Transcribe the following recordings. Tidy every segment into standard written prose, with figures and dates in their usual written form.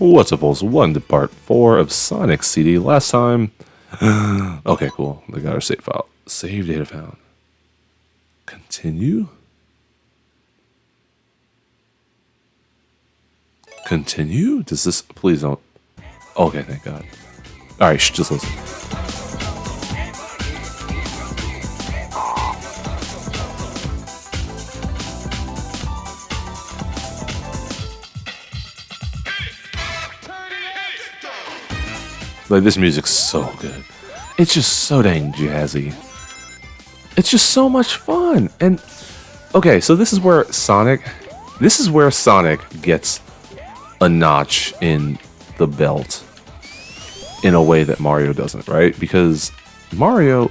What's up, folks? Welcome to part 4 of Sonic CD. Last time... okay, cool. We got our save file. Save data found. Continue? Continue? Does this... Please don't... Okay, thank God. Alright, just listen. Like, this music's so good. It's just so dang jazzy. It's just so much fun. And okay, so this is where Sonic gets a notch in the belt in a way that Mario doesn't, right? Because Mario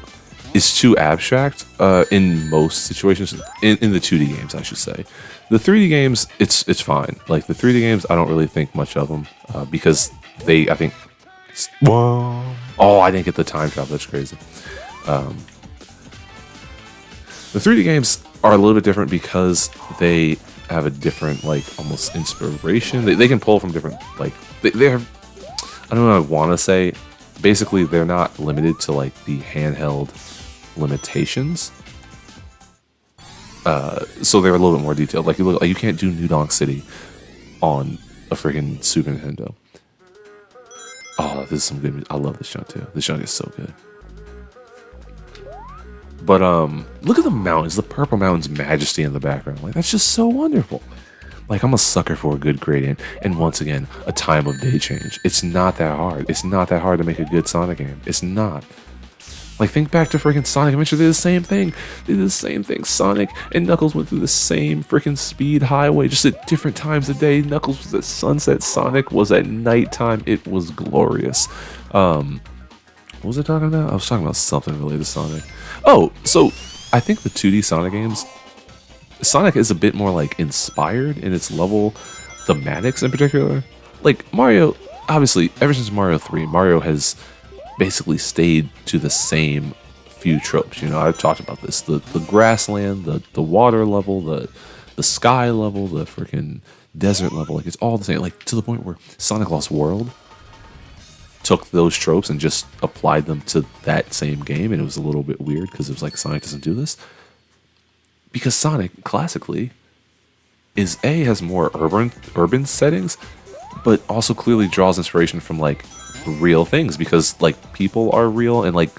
is too abstract in most situations, in the 2D games, I should say. The 3D games, it's fine. Like, the 3D games, I don't really think much of them because I think... Whoa. Oh, I didn't get the time travel. That's crazy. The 3D games are a little bit different because they have a different, like, almost inspiration. They can pull from different, like, they have, I don't know what I want to say. Basically, they're not limited to, like, the handheld limitations. So they're a little bit more detailed. Like, you can't do New Donk City on a freaking Super Nintendo. Oh, this is some good music. I love this chunk too. This chunk is so good. But look at the mountains, the purple mountains majesty in the background. Like, that's just so wonderful. Like, I'm a sucker for a good gradient. And once again, a time of day change. It's not that hard. It's not that hard to make a good Sonic game. It's not. Like, think back to freaking Sonic Adventure. They did the same thing. They did the same thing. Sonic and Knuckles went through the same freaking speed highway, just at different times of day. Knuckles was at sunset. Sonic was at nighttime. It was glorious. What was I talking about? I was talking about something related to Sonic. Oh, so I think the 2D Sonic games, Sonic is a bit more, like, inspired in its level thematics in particular. Like, Mario, obviously, ever since Mario 3, Mario has basically stayed to the same few tropes. You know, I've talked about this. The grassland, the water level, the sky level, the freaking desert level. Like, it's all the same. Like, to the point where Sonic Lost World took those tropes and just applied them to that same game, and it was a little bit weird because it was like, Sonic doesn't do this. Because Sonic, classically, has more urban settings, but also clearly draws inspiration from, like, real things, because, like, people are real and, like,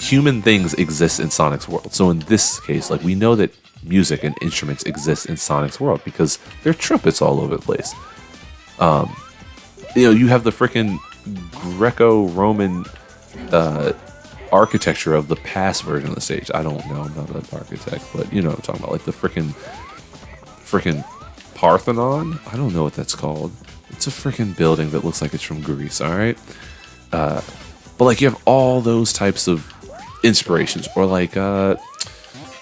human things exist in Sonic's world. So in this case, like, we know that music and instruments exist in Sonic's world because there are trumpets all over the place. You know, you have the freaking Greco-Roman architecture of the past version of the stage. I don't know, I'm not an architect, but you know what I'm talking about. Like the freaking Parthenon. I don't know what that's called. It's a freaking building that looks like it's from Greece, alright? But, like, you have all those types of inspirations. Or, like,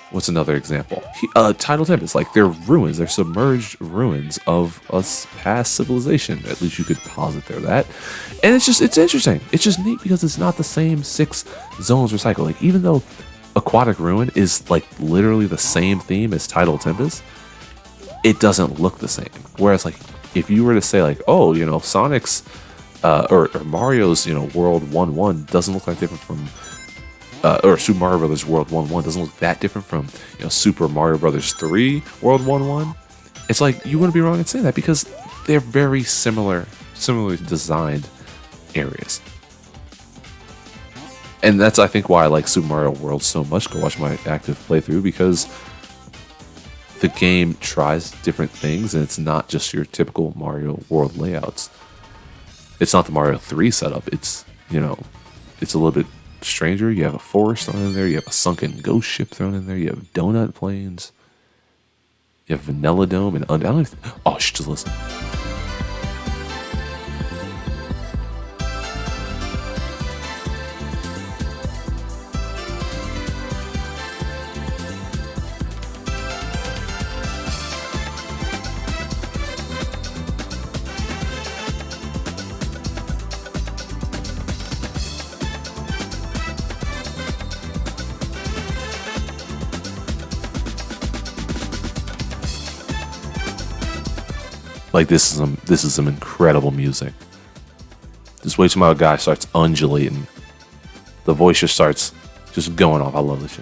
what's another example? Tidal Tempest. Like, they're ruins. They're submerged ruins of a past civilization. At least you could posit that. And it's interesting. It's just neat because it's not the same 6 zones recycled. Like, even though Aquatic Ruin is, like, literally the same theme as Tidal Tempest, it doesn't look the same. Whereas, like, if you were to say, like, oh, you know, Sonic's or Mario's, you know, World 1-1 doesn't look that different from or Super Mario Brothers World 1-1 doesn't look that different from, you know, Super Mario Brothers 3 World 1-1, it's like, you wouldn't be wrong in saying that because they're very similarly designed areas. And that's, I think, why I like Super Mario World so much. Go watch my active playthrough, because the game tries different things, and it's not just your typical Mario World layouts. It's not the Mario 3 setup. It's, you know, it's a little bit stranger. You have a forest thrown in there. You have a sunken ghost ship thrown in there. You have donut plains. You have Vanilla Dome and I don't even, oh, just listen. Like this is some incredible music. Just wait till my guy starts undulating. The voice just starts just going off. I love this show.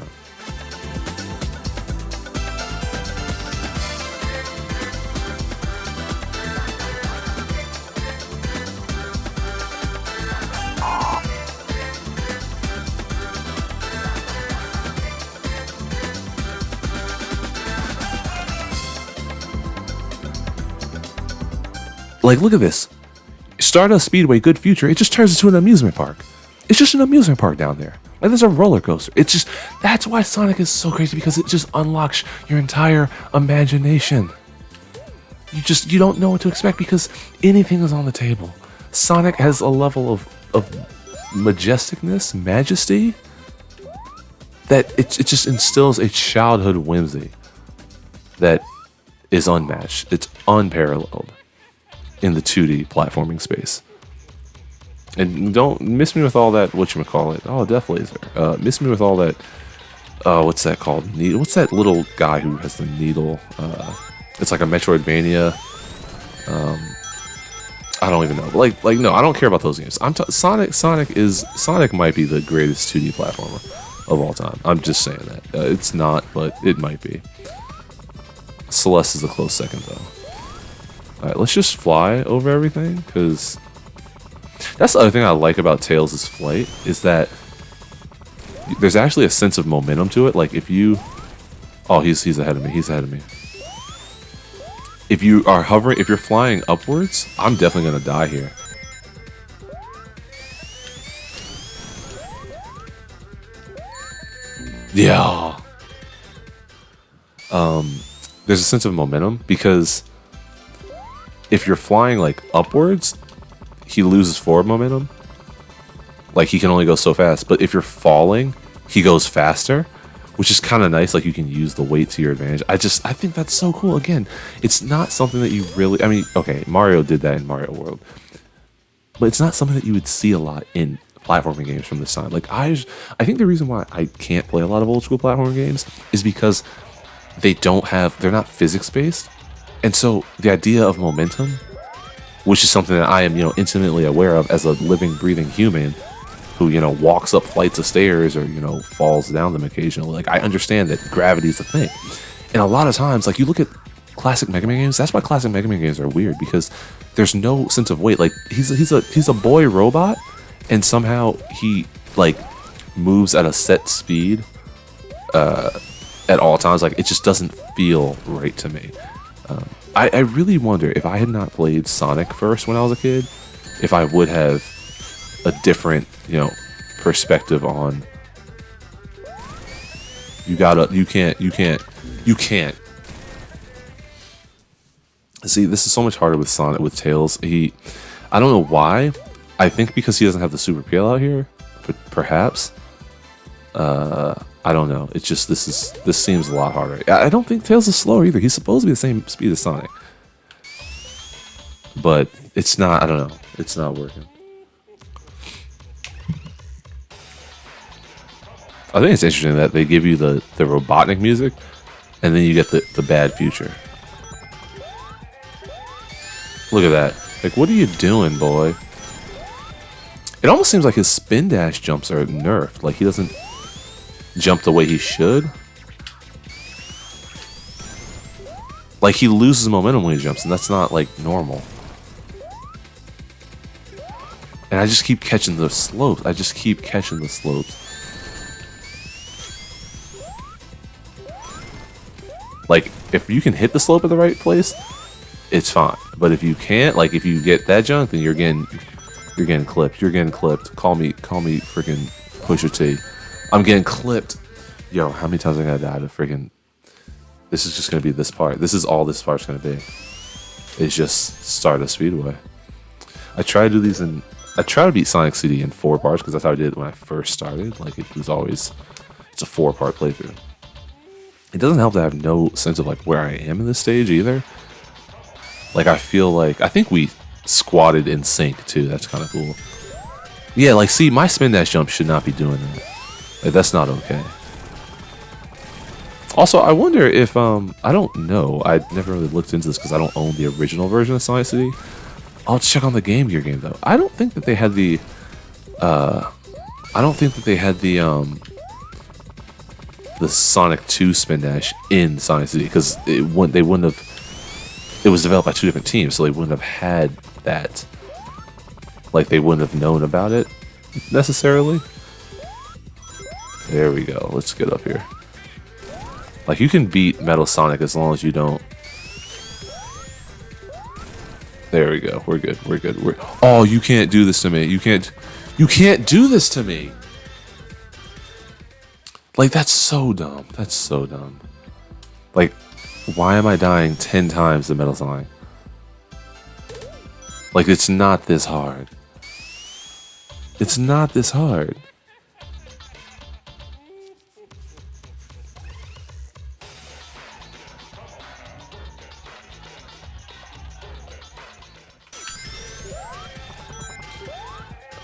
Like, look at this. Stardust Speedway, good future. It just turns into an amusement park. It's just an amusement park down there. Like, there's a roller coaster. It's just, that's why Sonic is so crazy, because it just unlocks your entire imagination. You don't know what to expect because anything is on the table. Sonic has a level of majesticness, majesty, that it just instills a childhood whimsy that is unmatched. It's unparalleled in the 2D platforming space. And don't miss me with all that, whatchamacallit. Oh, Death Laser. Miss me with all that, what's that called? Needle. What's that little guy who has the needle? It's like a Metroidvania. I don't even know. But like no, I don't care about those games. Sonic might be the greatest 2D platformer of all time. I'm just saying that. It's not, but it might be. Celeste is a close second, though. Alright, let's just fly over everything, because that's the other thing I like about Tails' flight, is that there's actually a sense of momentum to it. Like, if you... Oh, he's ahead of me. He's ahead of me. If you are hovering... If you're flying upwards, I'm definitely going to die here. Yeah. There's a sense of momentum, because if you're flying like upwards, he loses forward momentum. Like, he can only go so fast. But if you're falling, he goes faster, which is kind of nice. Like, you can use the weight to your advantage. I think that's so cool. Again, it's not something that you really... I mean, okay, Mario did that in Mario World, but it's not something that you would see a lot in platforming games from this time. Like, I think the reason why I can't play a lot of old school platforming games is because they're not physics based. And so the idea of momentum, which is something that I am, intimately aware of as a living, breathing human who, walks up flights of stairs or, falls down them occasionally. Like, I understand that gravity is a thing. And a lot of times, like, you look at classic Mega Man games, that's why classic Mega Man games are weird, because there's no sense of weight. Like, he's a boy robot, and somehow he, like, moves at a set speed at all times. Like, it just doesn't feel right to me. I really wonder, if I had not played Sonic first when I was a kid, if I would have a different, perspective on you can't. See, this is so much harder with Sonic, with Tails. I don't know why. I think because he doesn't have the super peel out here, but perhaps. I don't know. It's just, this seems a lot harder. I don't think Tails is slower either. He's supposed to be the same speed as Sonic. But it's not, I don't know. It's not working. I think it's interesting that they give you the Robotnik music, and then you get the bad future. Look at that. Like, what are you doing, boy? It almost seems like his spin dash jumps are nerfed. Like, he doesn't jump the way he should. Like, he loses momentum when he jumps, and that's not, like, normal. And I just keep catching the slopes. Like, if you can hit the slope at the right place, it's fine. But if you can't, like, if you get that junk, then you're getting clipped. You're getting clipped. Call me freaking Pusha T. I'm getting clipped. Yo, how many times I gotta die to freaking... This is just gonna be this part. This is all this part's gonna be. It's just Stardust Speedway. I try to beat Sonic CD in 4 parts, because that's how I did it when I first started. Like, it's a 4-part playthrough. It doesn't help that I have no sense of, like, where I am in this stage either. Like, I think we squatted in sync too. That's kind of cool. Yeah, like, see, my spin dash jump should not be doing that. Like, that's not okay. Also, I wonder if I don't know. I never really looked into this because I don't own the original version of Sonic City. I'll check on the Game Gear game though. I don't think that they had the I don't think that they had the Sonic 2 Spin Dash in Sonic City because they wouldn't have. It was developed by two different teams, so they wouldn't have had that. Like they wouldn't have known about it necessarily. There we go. Let's get up here. Like you can beat Metal Sonic as long as you don't. There we go. We're good. We're good. Oh, you can't do this to me. You can't do this to me. Like that's so dumb. That's so dumb. Like, why am I dying 10 times to Metal Sonic? Like it's not this hard. It's not this hard.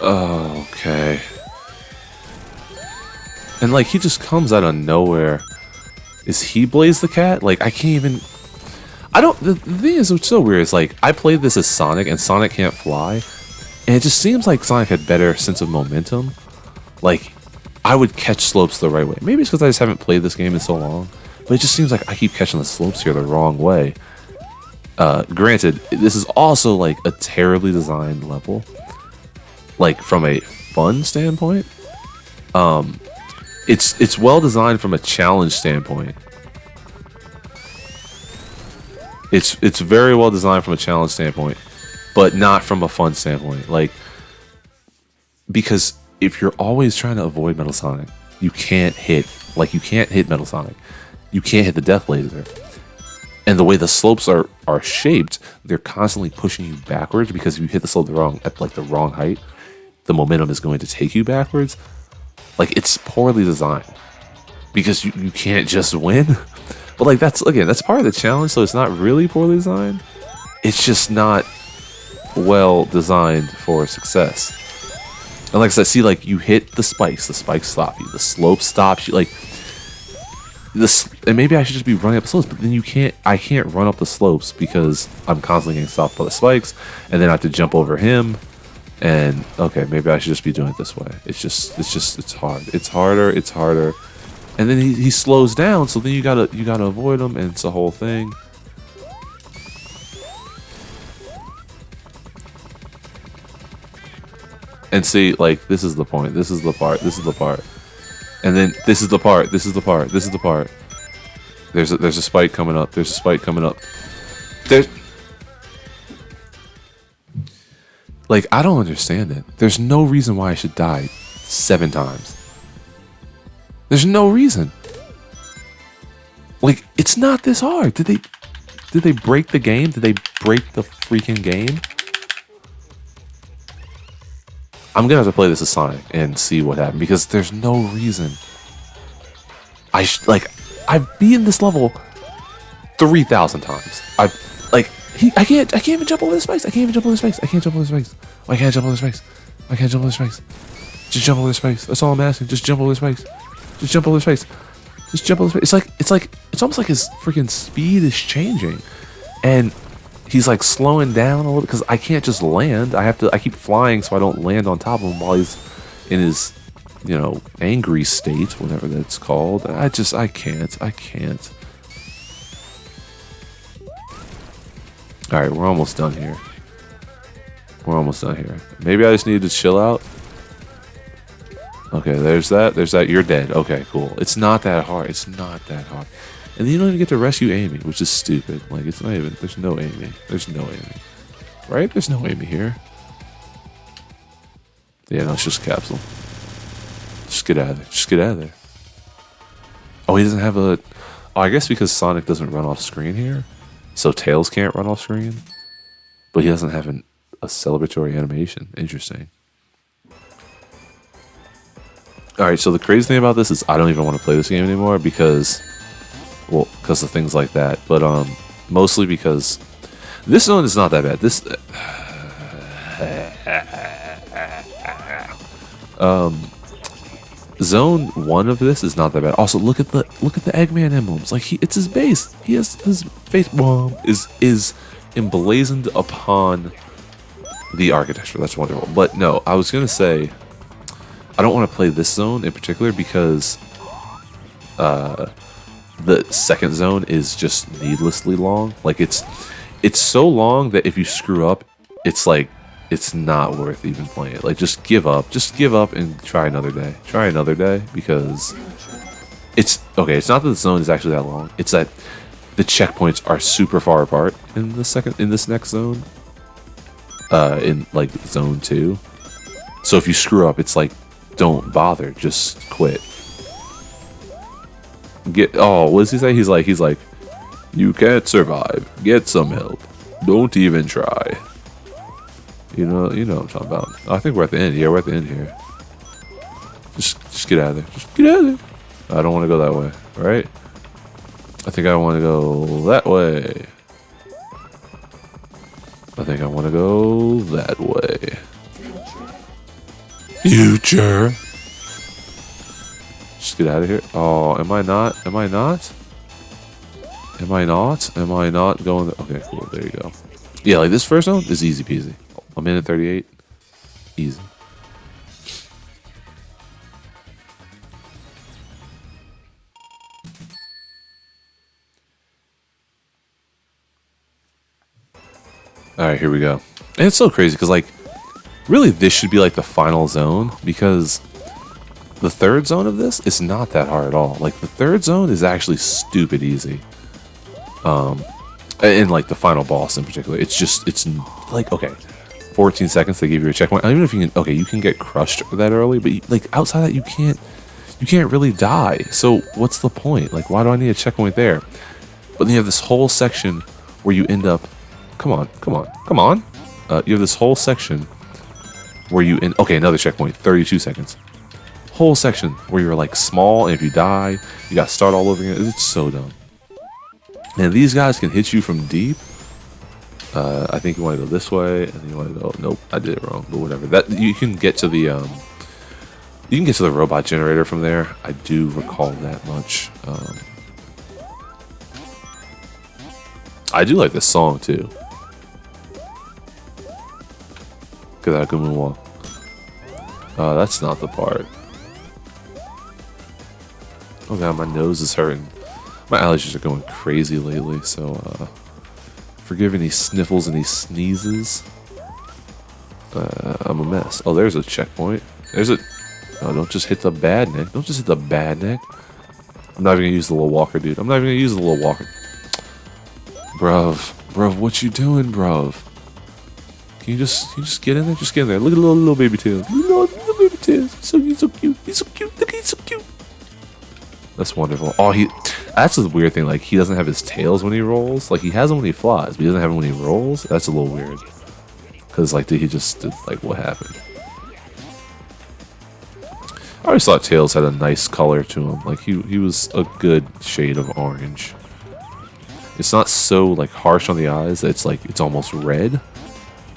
Oh, okay. And like he just comes out of nowhere. Is he Blaze the Cat? Like I can't even. I don't. The thing is, what's so weird is like I played this as Sonic, and Sonic can't fly, and it just seems like Sonic had better sense of momentum. Like I would catch slopes the right way. Maybe it's because I just haven't played this game in so long, but it just seems like I keep catching the slopes here the wrong way. Granted, this is also like a terribly designed level. Like from a fun standpoint, it's well designed from a challenge standpoint. It's very well designed from a challenge standpoint, but not from a fun standpoint. Like because if you're always trying to avoid Metal Sonic, you can't hit Metal Sonic. You can't hit the Death Laser. And the way the slopes are shaped, they're constantly pushing you backwards because if you hit the slope at the wrong height, the momentum is going to take you backwards. Like it's poorly designed because you can't just win. But like that's part of the challenge, so it's not really poorly designed. It's just not well designed for success. And like I said, see, like you hit the spikes stop you, the slope stops you, like this. And maybe I should just be running up the slopes, but then I can't run up the slopes because I'm constantly getting stopped by the spikes, and then I have to jump over him. And okay, maybe I should just be doing it this way. It's hard. It's harder. And then he slows down, so then you gotta avoid him, and it's a whole thing. And see, like this is the point. This is the part. And then this is the part. There's a spike coming up. Like, I don't understand it. There's no reason why I should die 7 times. There's no reason. Like, it's not this hard. Did they break the game? Did they break the freaking game? I'm gonna have to play this as Sonic and see what happened because there's no reason. I've beaten this level 3,000 times. I can't even jump over the spikes. I can't jump over the spikes. Why can't I jump over the spikes? Just jump over the spikes. That's all I'm asking. Just jump over the spikes. It's almost like his freaking speed is changing, and he's like slowing down a little because I can't just land. I keep flying so I don't land on top of him while he's in his, angry state, whatever that's called. I can't. Alright, we're almost done here. Maybe I just need to chill out. Okay, there's that. You're dead. Okay, cool. It's not that hard. And then you don't even get to rescue Amy, which is stupid. Like, it's not even... There's no Amy. Right? There's no Amy here. Yeah, no, it's just a capsule. Just get out of there. Oh, he doesn't have a... Oh, I guess because Sonic doesn't run off screen here. So Tails can't run off screen, but he doesn't have a celebratory animation. Interesting. Alright, so the crazy thing about this is I don't even want to play this game anymore because of things like that. But mostly because this one is not that bad. Zone 1 of this is not that bad. Also, look at the Eggman emblems. Like it's his base. He has his face bomb is emblazoned upon the architecture. That's wonderful. But no, I was gonna say I don't want to play this zone in particular because the second zone is just needlessly long. Like it's so long that if you screw up, it's like it's not worth even playing it. Like just give up. Just give up and try another day. Try another day because it's okay. It's not that the zone is actually that long. It's that the checkpoints are super far apart in this next zone. In like zone 2. So if you screw up, it's like don't bother. Just quit. What does he say? He's like, you can't survive. Get some help. Don't even try. You know what I'm talking about. I think we're at the end. Yeah, we're at the end here. Just get out of there. Just get out of there. I don't want to go that way. All right? I think I want to go that way. I think I want to go that way. Future. Just get out of here. Oh, am I not? Am I not? Am I not? Am I not going? Okay, cool. There you go. Yeah, like this first one is easy peasy. A minute 38. Easy. Alright, here we go. And it's so crazy because, like, really this should be like the final zone because the third zone of this is not that hard at all. Like, the third zone is actually stupid easy. And like the final boss in particular, it's like, okay, 14 seconds they give you a checkpoint. I don't even know if you can, okay, you can get crushed that early, but like outside that you can't really die. So what's the point? Like, why do I need a checkpoint there? But then you have this whole section where you end up, come on. You have this whole section where you okay, another checkpoint, 32 seconds. Whole section where you're like small, and if you die, you got to start all over again. It's so dumb. And these guys can hit you from deep. I think you want to go this way, and then you want to go. Nope, I did it wrong. But whatever. That you can get to the robot generator from there. I do recall that much. I do like this song too. Look at that good moonwalk. That's not the part. Oh god, my nose is hurting. My allergies are going crazy lately, so forgive any sniffles, any sneezes. I'm a mess. Oh, there's a checkpoint. There's a... Oh, don't just hit the bad neck. Don't just hit the bad neck. I'm not even gonna use the little walker, dude. I'm not even gonna use the little walker. Bruv, what you doing, bruv? Can you just get in there? Just get in there. Look at little baby tails. Little baby tails. He's so cute. He's so cute. Look, he's so cute. That's wonderful. Oh, that's the weird thing. Like, he doesn't have his tails when he rolls. Like, he has them when he flies, but he doesn't have them when he rolls. That's a little weird. Because, like, like, what happened? I always thought Tails had a nice color to him. Like, he was a good shade of orange. It's not so, like, harsh on the eyes that it's almost red.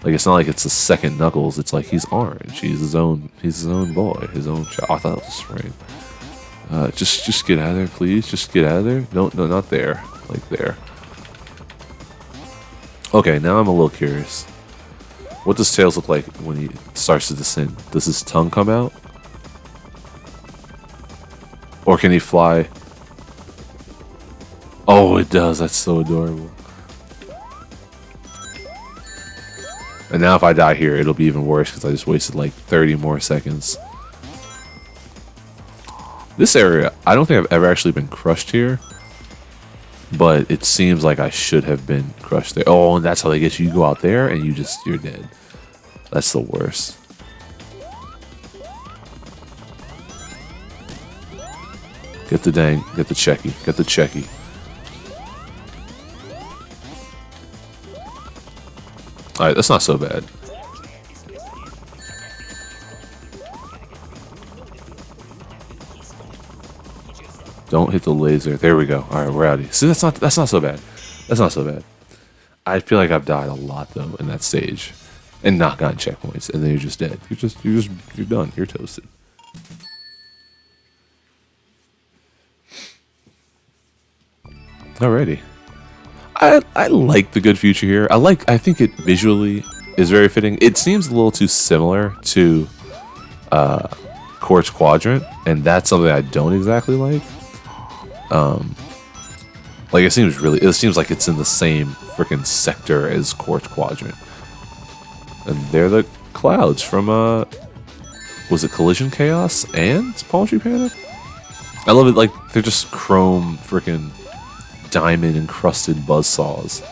Like, it's not like it's the second Knuckles. It's like he's orange. He's his own boy, his own child. I thought it was spring. Just get out of there, please. Just get out of there. No, not there. Like there. Okay, now I'm a little curious. What does Tails look like when he starts to descend? Does his tongue come out? Or can he fly? Oh, it does. That's so adorable. And now if I die here, it'll be even worse because I just wasted like 30 more seconds. This area, I don't think I've ever actually been crushed here. But it seems like I should have been crushed there. Oh, and that's how they get you. You go out there and you're dead. That's the worst. Get the checky. Alright, that's not so bad. Don't hit the laser. There we go. Alright, we're out of here. See, that's not so bad. That's not so bad. I feel like I've died a lot though in that stage. And not gotten checkpoints. And then you're just dead. You're done. You're toasted. Alrighty. I like the good future here. I think it visually is very fitting. It seems a little too similar to Quartz Quadrant, and that's something I don't exactly like. Like it seems like it's in the same freaking sector as Quartz Quadrant. And they're the clouds from was it Collision Chaos and Palm Tree Panic? I love it, like they're just chrome freaking diamond encrusted buzzsaws.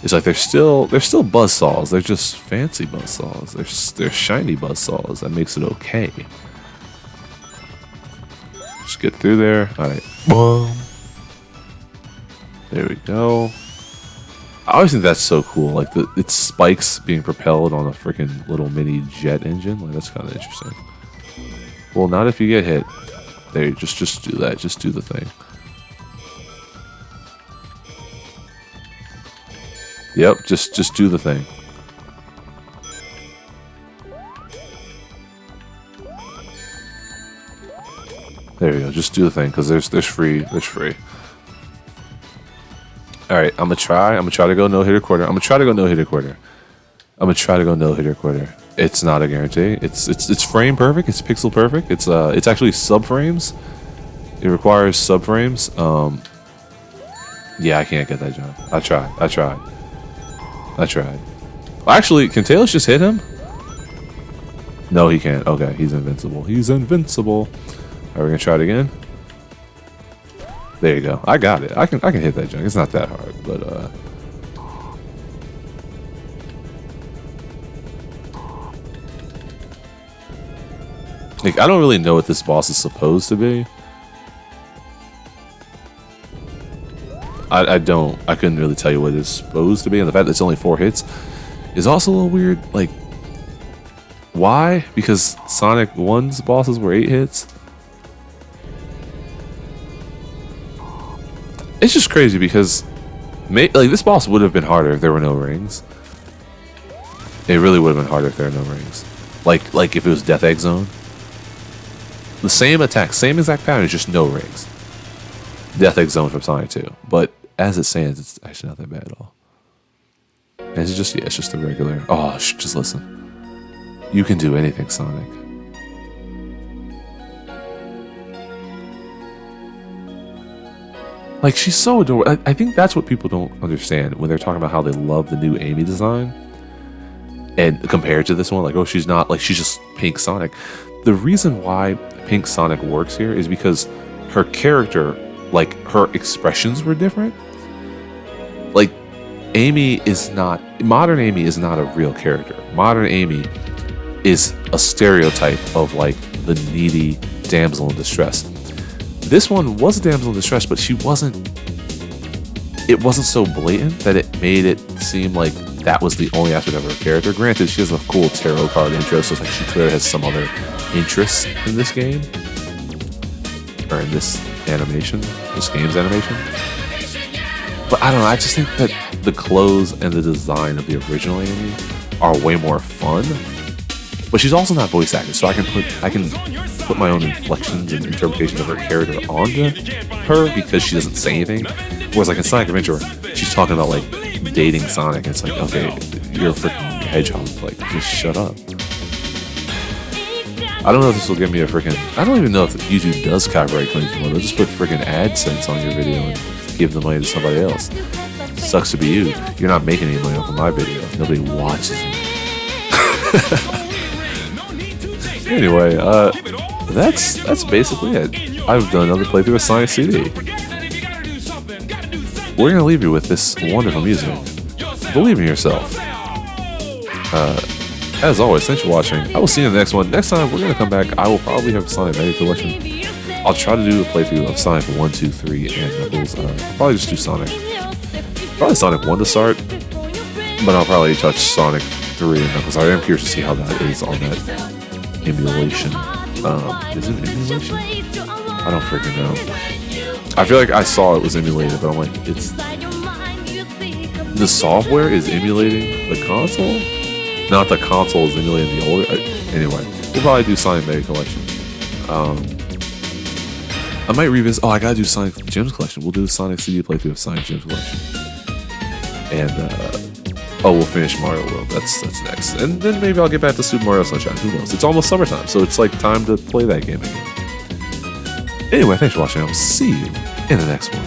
It's like they're still buzzsaws. They're just fancy buzzsaws. They're shiny buzzsaws. That makes it okay. Just get through there. All right. Boom. There we go. I always think that's so cool. Like it's spikes being propelled on a freaking little mini jet engine. Like that's kind of interesting. Well, not if you get hit. There, just do that. Just do the thing. Yep, just do the thing. There we go. Just do the thing, because there's free. All right, I'm gonna try to go no hitter quarter. I'm gonna try to go no hitter quarter. It's not a guarantee. It's frame perfect. It's pixel perfect. It's actually subframes. It requires subframes. Yeah, I can't get that jump. I tried. Well, actually, can Tails just hit him? No, he can't. Okay, he's invincible. All right, we're gonna try it again. There you go. I got it. I can hit that junk. It's not that hard, but like I don't really know what this boss is supposed to be. I couldn't really tell you what it's supposed to be, and the fact that it's only 4 hits is also a little weird. Like, why? Because Sonic 1's bosses were 8 hits. It's just crazy because, like, this boss would have been harder if there were no rings. It really would have been harder if there were no rings. Like if it was Death Egg Zone. The same attack, same exact pattern, just no rings. Death Egg Zone from Sonic 2, but as it stands, it's actually not that bad at all. And it's just the regular. Oh, just listen. You can do anything, Sonic. Like, she's so adorable. I think that's what people don't understand when they're talking about how they love the new Amy design. And compared to this one, like, oh, she's not, like, she's just Pink Sonic. The reason why Pink Sonic works here is because her character, like, her expressions were different. Like, modern Amy is not a real character. Modern Amy is a stereotype of, like, the needy damsel in distress. This one was a damsel in distress, but it wasn't so blatant that it made it seem like that was the only aspect of her character. Granted, she has a cool tarot card intro, so it's like she clearly has some other interests in this game. Or in this game's animation. But I don't know, I just think that the clothes and the design of the original Amy are way more fun. But she's also not voice acted, so I can put my own inflections and interpretation of her character onto her because she doesn't say anything. Whereas like in Sonic Adventure, she's talking about like dating Sonic, and it's like, okay, you're a freaking hedgehog, like just shut up. I don't know if this will give me a freaking. I don't even know if YouTube does copyright claims anymore. They'll just put freaking AdSense on your video and give the money to somebody else. Sucks to be you. You're not making any money off of my video. Nobody watches it. Anyway, that's basically it. I've done another playthrough of Sonic CD. We're gonna leave you with this wonderful music. Believe in yourself. As always, thanks for watching. I will see you in the next one. Next time, we're gonna come back. I will probably have Sonic Mega Collection. I'll try to do a playthrough of Sonic 1, 2, 3, and Knuckles. I'll probably just do Sonic. Probably Sonic 1 to start, but I'll probably touch Sonic 3 and Knuckles. I am curious to see how that is on that emulation. Is it emulation? I don't freaking know. I feel like I saw it was emulated, but I'm like, it's the software is emulating the console, not the console is emulating the older. Anyway, we'll probably do Sonic Mega Collection. I might revisit. Oh, I gotta do Sonic Gems Collection. We'll do the Sonic CD playthrough of Sonic Gems Collection, and we'll finish Mario World. That's next, and then maybe I'll get back to Super Mario Sunshine. Who knows? It's almost summertime, so it's like time to play that game again. Anyway, thanks for watching. I will see you in the next one.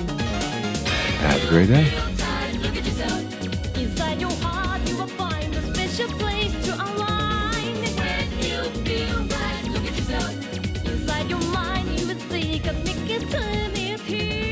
Have a great day. Inside your heart, you will find a special place to align. When you feel right, look at yourself. Inside your mind, you will see cosmic eternity.